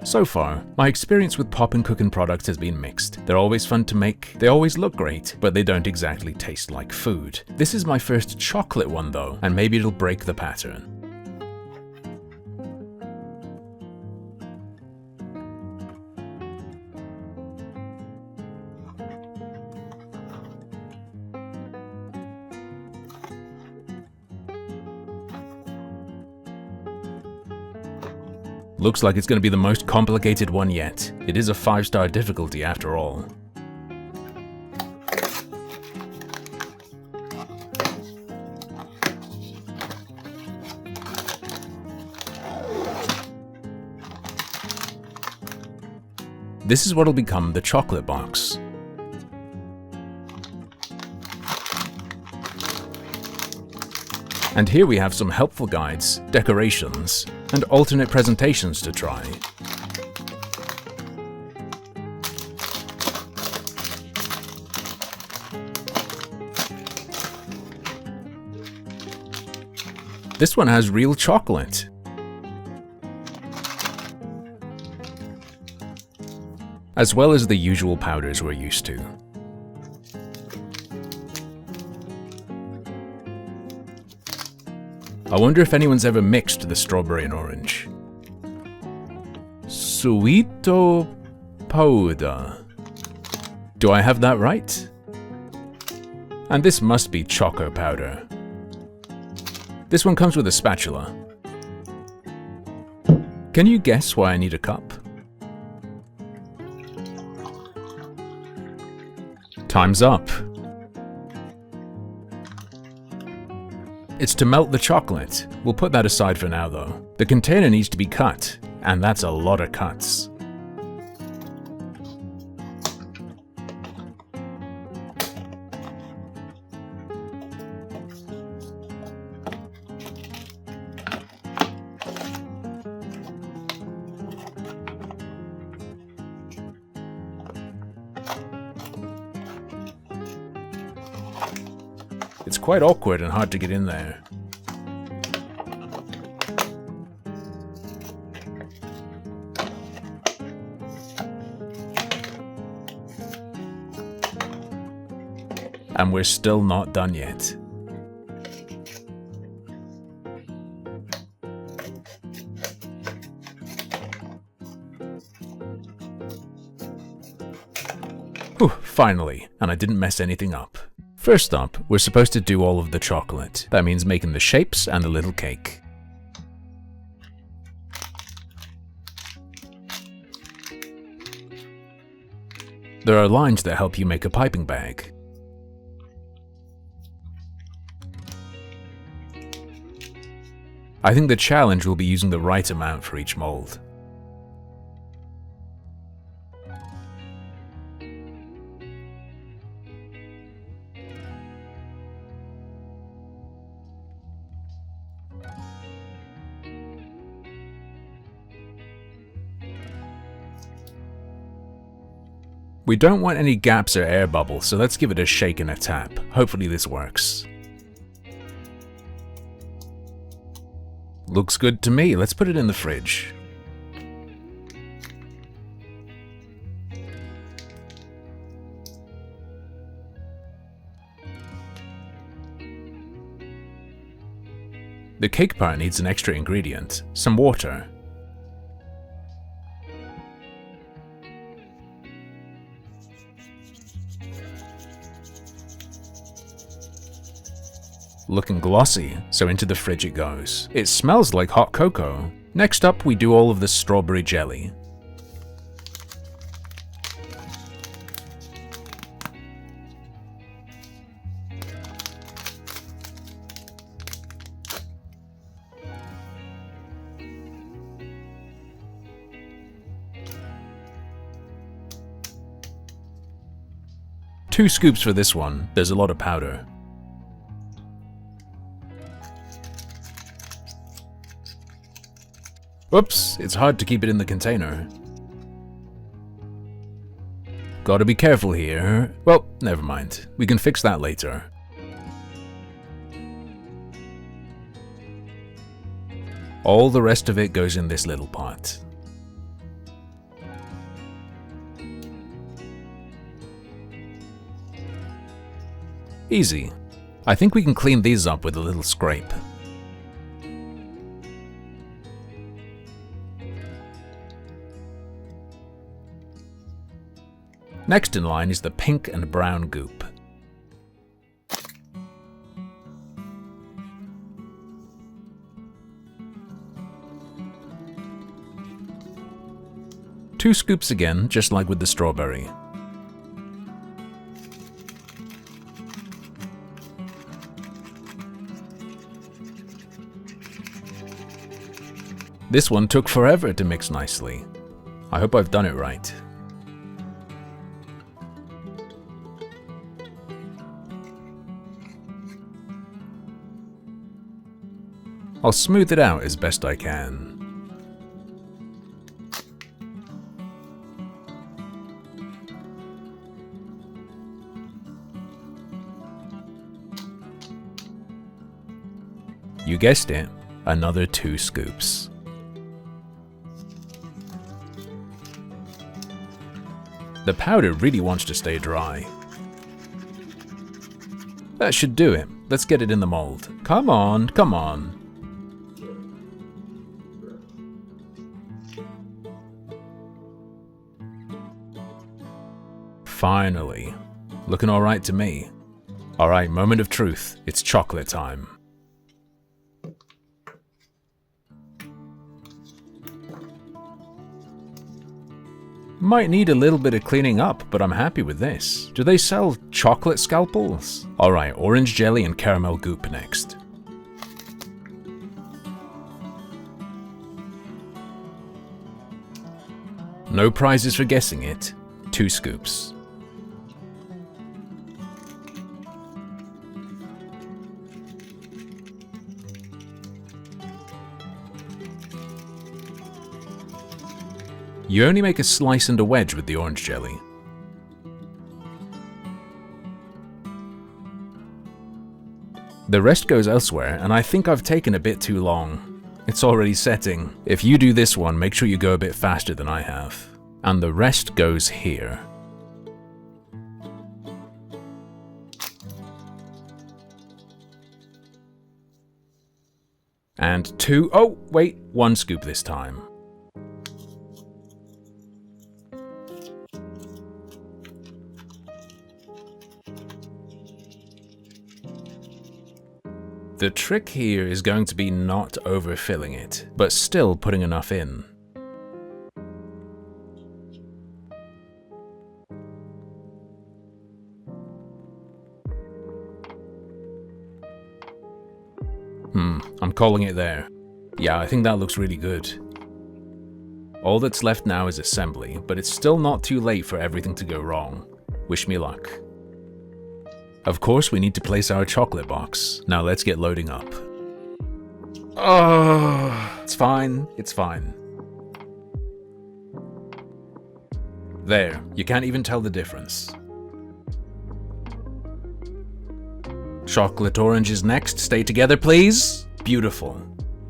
So far, my experience with Popin Cookin products has been mixed. They're always fun to make, they always look great, but they don't exactly taste like food. This is my first chocolate one though, and maybe it'll break the pattern. Looks like it's going to be the most complicated one yet. It is a 5-star difficulty after all. This is what will become the chocolate box. And here we have some helpful guides, decorations, and alternate presentations to try. This one has real chocolate. As well as the usual powders we're used to. I wonder if anyone's ever mixed the strawberry and orange. Sweeto powder. Do I have that right? And this must be choco powder. This one comes with a spatula. Can you guess why I need a cup? Time's up. It's to melt the chocolate. We'll put that aside for now though. The container needs to be cut, and that's a lot of cuts. It's quite awkward and hard to get in there. And we're still not done yet. Whew, finally, and I didn't mess anything up. First up, we're supposed to do all of the chocolate. That means making the shapes and the little cake. There are lines that help you make a piping bag. I think the challenge will be using the right amount for each mold. We don't want any gaps or air bubbles, so let's give it a shake and a tap. Hopefully this works. Looks good to me. Let's put it in the fridge. The cake part needs an extra ingredient, some water. Looking glossy, so into the fridge it goes. It smells like hot cocoa. Next up, we do all of the strawberry jelly. Two scoops for this one, there's a lot of powder. Whoops, it's hard to keep it in the container. Gotta be careful here. Well, never mind. We can fix that later. All the rest of it goes in this little pot. Easy. I think we can clean these up with a little scrape. Next in line is the pink and brown goop. Two scoops again, just like with the strawberry. This one took forever to mix nicely. I hope I've done it right. I'll smooth it out as best I can. You guessed it, another 2 scoops. The powder really wants to stay dry. That should do it. Let's get it in the mold. Come on, come on. Finally. Looking alright to me. Alright, moment of truth. It's chocolate time. Might need a little bit of cleaning up, but I'm happy with this. Do they sell chocolate scalpels? Alright, orange jelly and caramel goop next. No prizes for guessing it. 2 scoops. You only make a slice and a wedge with the orange jelly. The rest goes elsewhere, and I think I've taken a bit too long. It's already setting. If you do this one, make sure you go a bit faster than I have. And the rest goes here. And 2, oh wait, 1 scoop this time. The trick here is going to be not overfilling it, but still putting enough in. I'm calling it there. Yeah, I think that looks really good. All that's left now is assembly, but it's still not too late for everything to go wrong. Wish me luck. Of course, we need to place our chocolate box. Now let's get loading up. Oh, it's fine, it's fine. There, you can't even tell the difference. Chocolate orange is next. Stay together, please. Beautiful.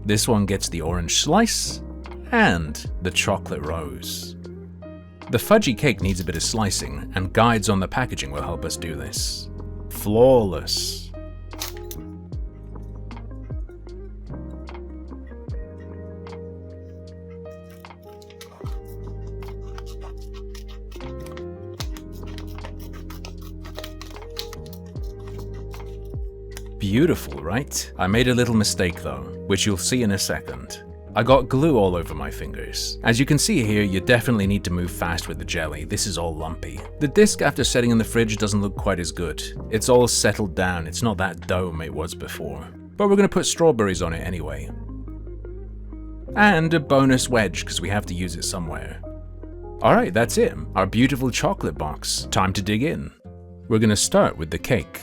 This one gets the orange slice and the chocolate rose. The fudgy cake needs a bit of slicing, and guides on the packaging will help us do this. Flawless. Beautiful, right? I made a little mistake though, which you'll see in a second. I got glue all over my fingers. As you can see here, you definitely need to move fast with the jelly. This is all lumpy. The disc after setting in the fridge doesn't look quite as good. It's all settled down. It's not that dome it was before. But we're going to put strawberries on it anyway. And a bonus wedge because we have to use it somewhere. Alright, that's it. Our beautiful chocolate box. Time to dig in. We're going to start with the cake.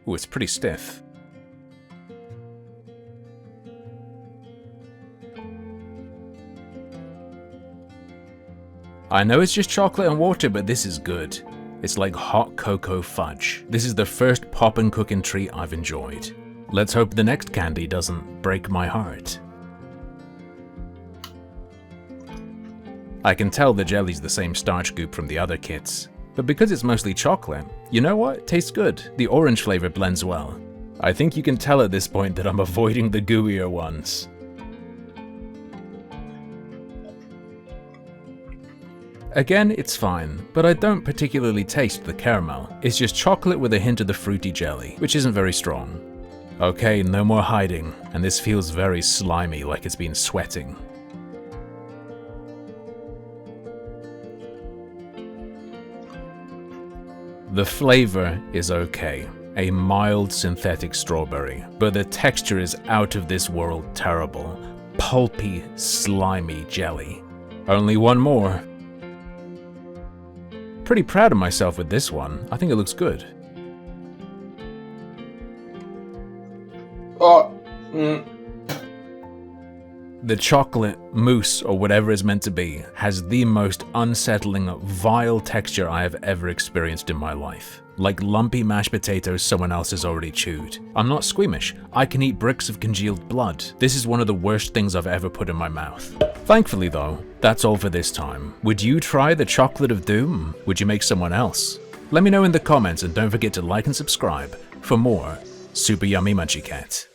Ooh, it's pretty stiff. I know it's just chocolate and water, but this is good. It's like hot cocoa fudge. This is the first Popin cooking treat I've enjoyed. Let's hope the next candy doesn't break my heart. I can tell the jelly's the same starch goop from the other kits. But because it's mostly chocolate, you know what? It tastes good. The orange flavor blends well. I think you can tell at this point that I'm avoiding the gooier ones. Again, it's fine, but I don't particularly taste the caramel. It's just chocolate with a hint of the fruity jelly, which isn't very strong. Okay, no more hiding, and this feels very slimy, like it's been sweating. The flavor is okay. A mild synthetic strawberry, but the texture is out of this world terrible. Pulpy, slimy jelly. Only one more. Pretty proud of myself with this one. I think it looks good. The chocolate mousse, or whatever it's meant to be, has the most unsettling, vile texture I have ever experienced in my life. Like lumpy mashed potatoes someone else has already chewed. I'm not squeamish. I can eat bricks of congealed blood. This is one of the worst things I've ever put in my mouth. Thankfully though, that's all for this time. Would you try the chocolate of doom? Would you make someone else? Let me know in the comments, and don't forget to like and subscribe for more Super Yummy Munchie Cat.